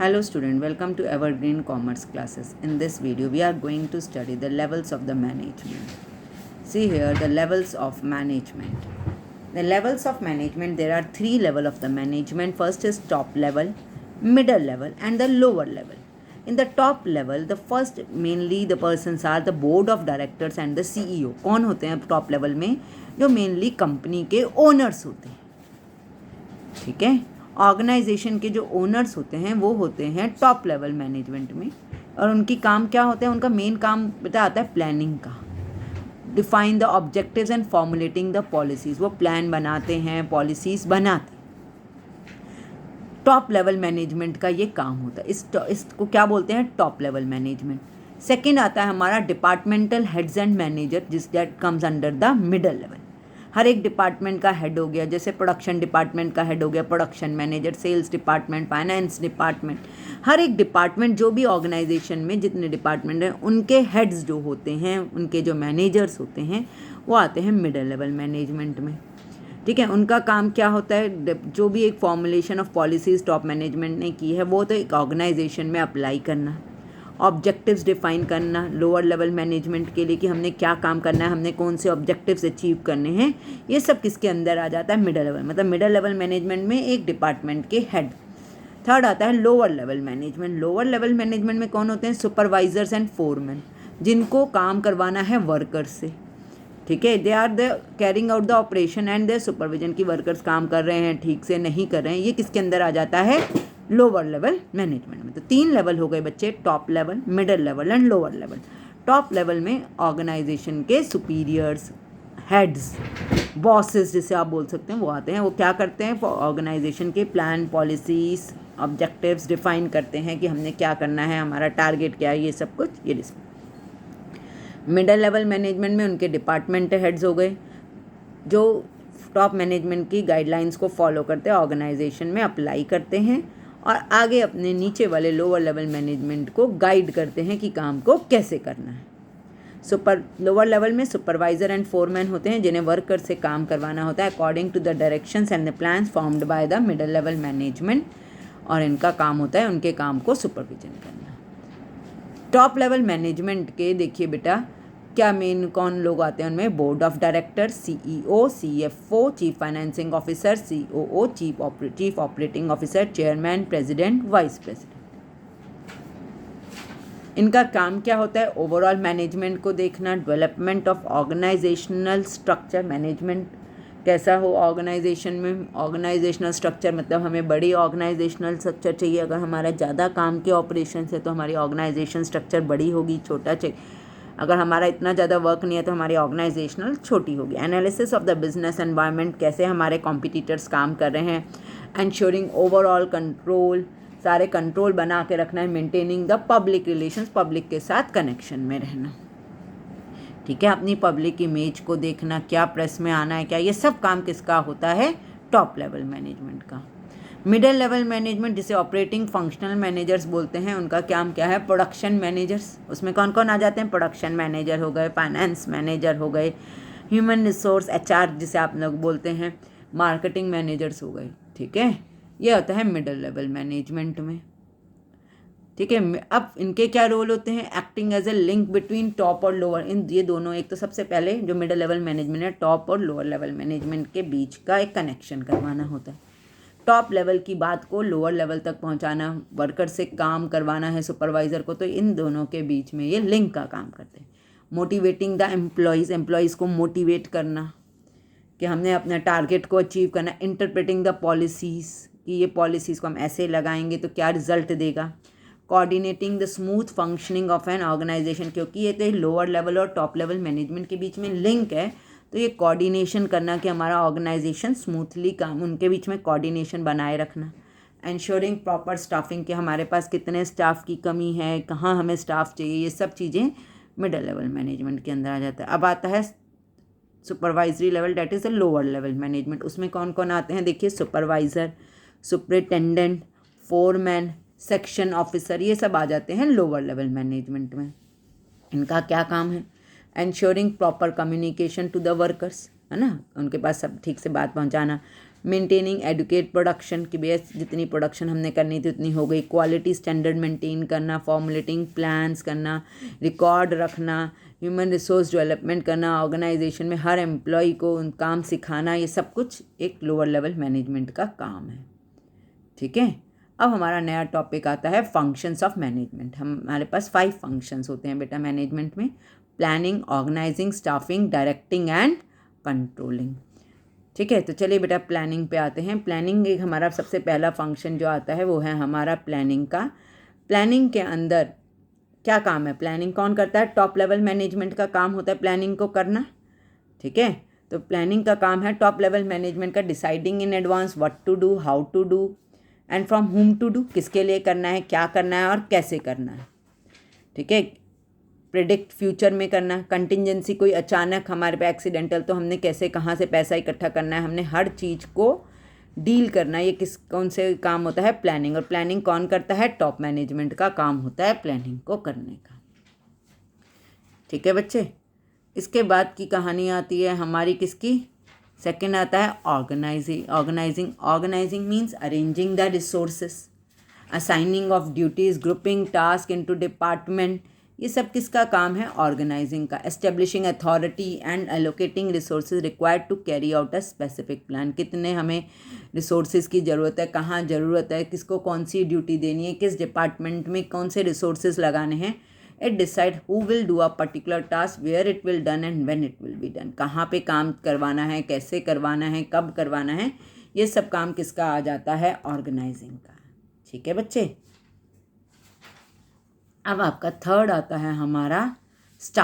Hello student, welcome to Evergreen Commerce classes. In this video, we are going to study the levels of the management. See here the levels of management. The levels of management, there are three levels of the management. First is top level, middle level and the lower level. In the top level, the first mainly the persons are the board of directors and the CEO. कौन होते हैं top level में? जो mainly company के owners होते हैं, ठीक है। ऑर्गेनाइजेशन के जो ओनर्स होते हैं वो होते हैं टॉप लेवल मैनेजमेंट में, और उनकी काम क्या होता है? उनका मेन काम बेटा आता है प्लानिंग का। Define the objectives and formulating the policies, वो प्लान बनाते हैं, पॉलिसीज़ बनाते हैं। टॉप लेवल मैनेजमेंट का ये काम होता है। इसको क्या बोलते हैं? Top level management. सेकेंड आता है हमारा डिपार्टमेंटल हेड्स एंड मैनेजर, जिस that comes under the middle level. हर एक डिपार्टमेंट का हेड हो गया, जैसे प्रोडक्शन डिपार्टमेंट का हेड हो गया production manager, sales department, finance department, हर एक डिपार्टमेंट जो भी ऑर्गेनाइजेशन में जितने डिपार्टमेंट हैं उनके हेड्स जो होते हैं, उनके जो मैनेजर्स होते हैं वो आते हैं मिडल लेवल मैनेजमेंट में, ठीक है। उनका काम क्या होता है? जो भी एक formulation of policies top management ने की है वो तो एक ऑर्गेनाइजेशन में अप्लाई करना, ऑब्जेक्टिव्स डिफाइन करना लोअर लेवल मैनेजमेंट के लिए कि हमने क्या काम करना है, हमने कौन से ऑब्जेक्टिव्स अचीव करने हैं, ये सब किसके अंदर आ जाता है? Middle level. मतलब मिडल लेवल मैनेजमेंट में एक डिपार्टमेंट के हेड। थर्ड आता है lower level management. Lower level management में कौन होते हैं? सुपरवाइजर्स एंड फोरमैन, जिनको काम करवाना है वर्कर्स से, ठीक है। They are the carrying out the operation and the supervision की वर्कर्स काम कर रहे हैं, ठीक से नहीं कर रहे हैं, ये किसके अंदर आ जाता है? लोअर लेवल मैनेजमेंट में। तो तीन लेवल हो गए बच्चे, top level, middle level and lower level. Top level में ऑर्गेनाइजेशन के सुपीरियर्स, हेड्स, बॉसेस जिसे आप बोल सकते हैं, वो आते हैं। वो क्या करते हैं? ऑर्गेनाइजेशन के प्लान, पॉलिसीज, ऑब्जेक्टिव्स डिफाइन करते हैं कि हमने क्या करना है, हमारा टारगेट क्या है, ये सब कुछ ये मिडल लेवल मैनेजमेंट में उनके डिपार्टमेंट हेड्स हो गए, जो टॉप मैनेजमेंट की गाइडलाइंस को फॉलो करते हैं, ऑर्गेनाइजेशन में अप्लाई करते हैं और आगे अपने नीचे वाले लोअर लेवल मैनेजमेंट को गाइड करते हैं कि काम को कैसे करना है। लोअर लेवल में सुपरवाइजर एंड फोरमैन होते हैं, जिन्हें वर्कर से काम करवाना होता है according to the directions and the plans formed by the middle level management, और इनका काम होता है उनके काम को सुपरविजन करना। टॉप लेवल मैनेजमेंट के देखिए बेटा क्या मेन कौन लोग आते हैं उनमें? Board of director, CEO, CFO, chief financing officer, COO, chief operating officer, chairman, president, vice president. इनका काम क्या होता है? ओवरऑल मैनेजमेंट को देखना, development of organisational structure, management कैसा हो ऑर्गेनाइजेशन में। ऑर्गेनाइजेशनल स्ट्रक्चर मतलब हमें बड़ी ऑर्गेनाइजेशनल स्ट्रक्चर चाहिए, अगर हमारा ज़्यादा काम के ऑपरेशन है तो हमारी ऑर्गेनाइजेशन स्ट्रक्चर बड़ी होगी, छोटा चाहिए, अगर हमारा इतना ज़्यादा वर्क नहीं है तो हमारी ऑर्गेनाइजेशनल छोटी होगी। Analysis of the business environment, कैसे हमारे कॉम्पिटिटर्स काम कर रहे हैं। एंश्योरिंग ओवरऑल कंट्रोल, सारे कंट्रोल बना के रखना है। Maintaining the public relations, public के साथ कनेक्शन में रहना, ठीक है। अपनी पब्लिक इमेज को देखना, क्या प्रेस में आना है, क्या, ये सब काम किसका होता है? टॉप लेवल मैनेजमेंट का। मिडिल लेवल मैनेजमेंट जिसे ऑपरेटिंग फंक्शनल मैनेजर्स बोलते हैं, उनका काम क्या है? Production managers. उसमें कौन कौन आ जाते हैं? प्रोडक्शन मैनेजर हो गए, फाइनेंस मैनेजर हो गए, ह्यूमन रिसोर्स एचआर जिसे आप लोग बोलते हैं, मार्केटिंग मैनेजर्स हो गए, ठीक है। ये होता है मिडिल लेवल मैनेजमेंट में, ठीक है। अब इनके क्या रोल होते हैं? Acting as a link between top और लोअर। इन ये दोनों, एक तो सबसे पहले जो मिडिल लेवल मैनेजमेंट है, टॉप और लोअर लेवल मैनेजमेंट के बीच का एक कनेक्शन करवाना होता है। टॉप लेवल की बात को लोअर लेवल तक पहुंचाना, वर्कर से काम करवाना है सुपरवाइज़र को, तो इन दोनों के बीच में ये लिंक का काम करते हैं। मोटिवेटिंग द एम्प्लॉयज़, एम्प्लॉयज़ को मोटिवेट करना कि हमने अपना टारगेट को अचीव करना। इंटरप्रेटिंग द पॉलिसीज़, कि ये पॉलिसीज़ को हम ऐसे लगाएंगे तो क्या रिजल्ट देगा। Coordinating the smooth functioning of an organisation, क्योंकि ये तो लोअर लेवल और टॉप लेवल मैनेजमेंट के बीच में लिंक है, तो ये कोऑर्डिनेशन करना कि हमारा ऑर्गेनाइजेशन स्मूथली काम, उनके बीच में कोऑर्डिनेशन बनाए रखना। एंश्योरिंग प्रॉपर स्टाफिंग, कि हमारे पास कितने स्टाफ की कमी है, कहाँ हमें स्टाफ चाहिए, ये सब चीज़ें मिडिल लेवल मैनेजमेंट के अंदर आ जाता है। अब आता है supervisory level, that is the lower level management. उसमें कौन कौन आते हैं? देखिए, supervisor, superintendent, foreman, section officer, ये सब आ जाते हैं लोअर लेवल मैनेजमेंट में। इनका क्या काम है? Ensuring proper communication to the workers, है ना, उनके पास सब ठीक से बात पहुंचाना। मेंटेनिंग एडुकेट प्रोडक्शन की बेस जितनी प्रोडक्शन हमने करनी थी उतनी हो गई। क्वालिटी स्टैंडर्ड मेंटेन करना, फॉर्मुलेटिंग प्लान्स करना, रिकॉर्ड रखना, ह्यूमन रिसोर्स डेवलपमेंट करना, ऑर्गेनाइजेशन में हर एम्प्लॉय को काम सिखाना, ये सब कुछ एक लोअर लेवल मैनेजमेंट का काम है। ठीक है, अब हमारा नया टॉपिक आता है फंक्शंस ऑफ मैनेजमेंट। हमारे पास 5 फंक्शंस होते हैं बेटा मैनेजमेंट में: planning, organising, staffing, directing and controlling. ठीक है, तो चलिए बेटा प्लानिंग पे आते हैं। प्लानिंग एक हमारा सबसे पहला फंक्शन जो आता है वो है हमारा प्लानिंग का। प्लानिंग के अंदर क्या काम है? प्लानिंग कौन करता है? टॉप लेवल मैनेजमेंट का काम होता है प्लानिंग को करना। ठीक है, तो प्लानिंग का काम है टॉप लेवल मैनेजमेंट का, deciding in advance what to do, how to do and from whom to do, किसके लिए करना है, क्या करना है और कैसे करना है। ठीक है, प्रिडिक्ट फ्यूचर में करना, कंटिंजेंसी कोई अचानक हमारे पे एक्सीडेंटल, तो हमने कैसे कहाँ से पैसा इकट्ठा करना है, हमने हर चीज़ को डील करना है। ये कौन से काम होता है? प्लानिंग। और प्लानिंग कौन करता है? टॉप मैनेजमेंट का काम होता है प्लानिंग को करने का। ठीक है बच्चे, इसके बाद की कहानी आती है हमारी किसकी? सेकंड आता है organising means arranging the resources, assigning of duties, grouping task into department, ये सब किसका काम है? ऑर्गेनाइजिंग का। Establishing authority and allocating resources required to carry out a specific plan, कितने हमें रिसोर्सेज की ज़रूरत है, कहाँ ज़रूरत है, किसको कौन सी ड्यूटी देनी है, किस डिपार्टमेंट में कौन से रिसोर्सेज लगाने हैं। It decide who will do a particular task, where it will done and when it will be done, कहाँ पे काम करवाना है, कैसे करवाना है, कब करवाना है, ये सब काम किसका आ जाता है? ऑर्गेनाइजिंग का। ठीक है बच्चे, अब आपका थर्ड आता है हमारा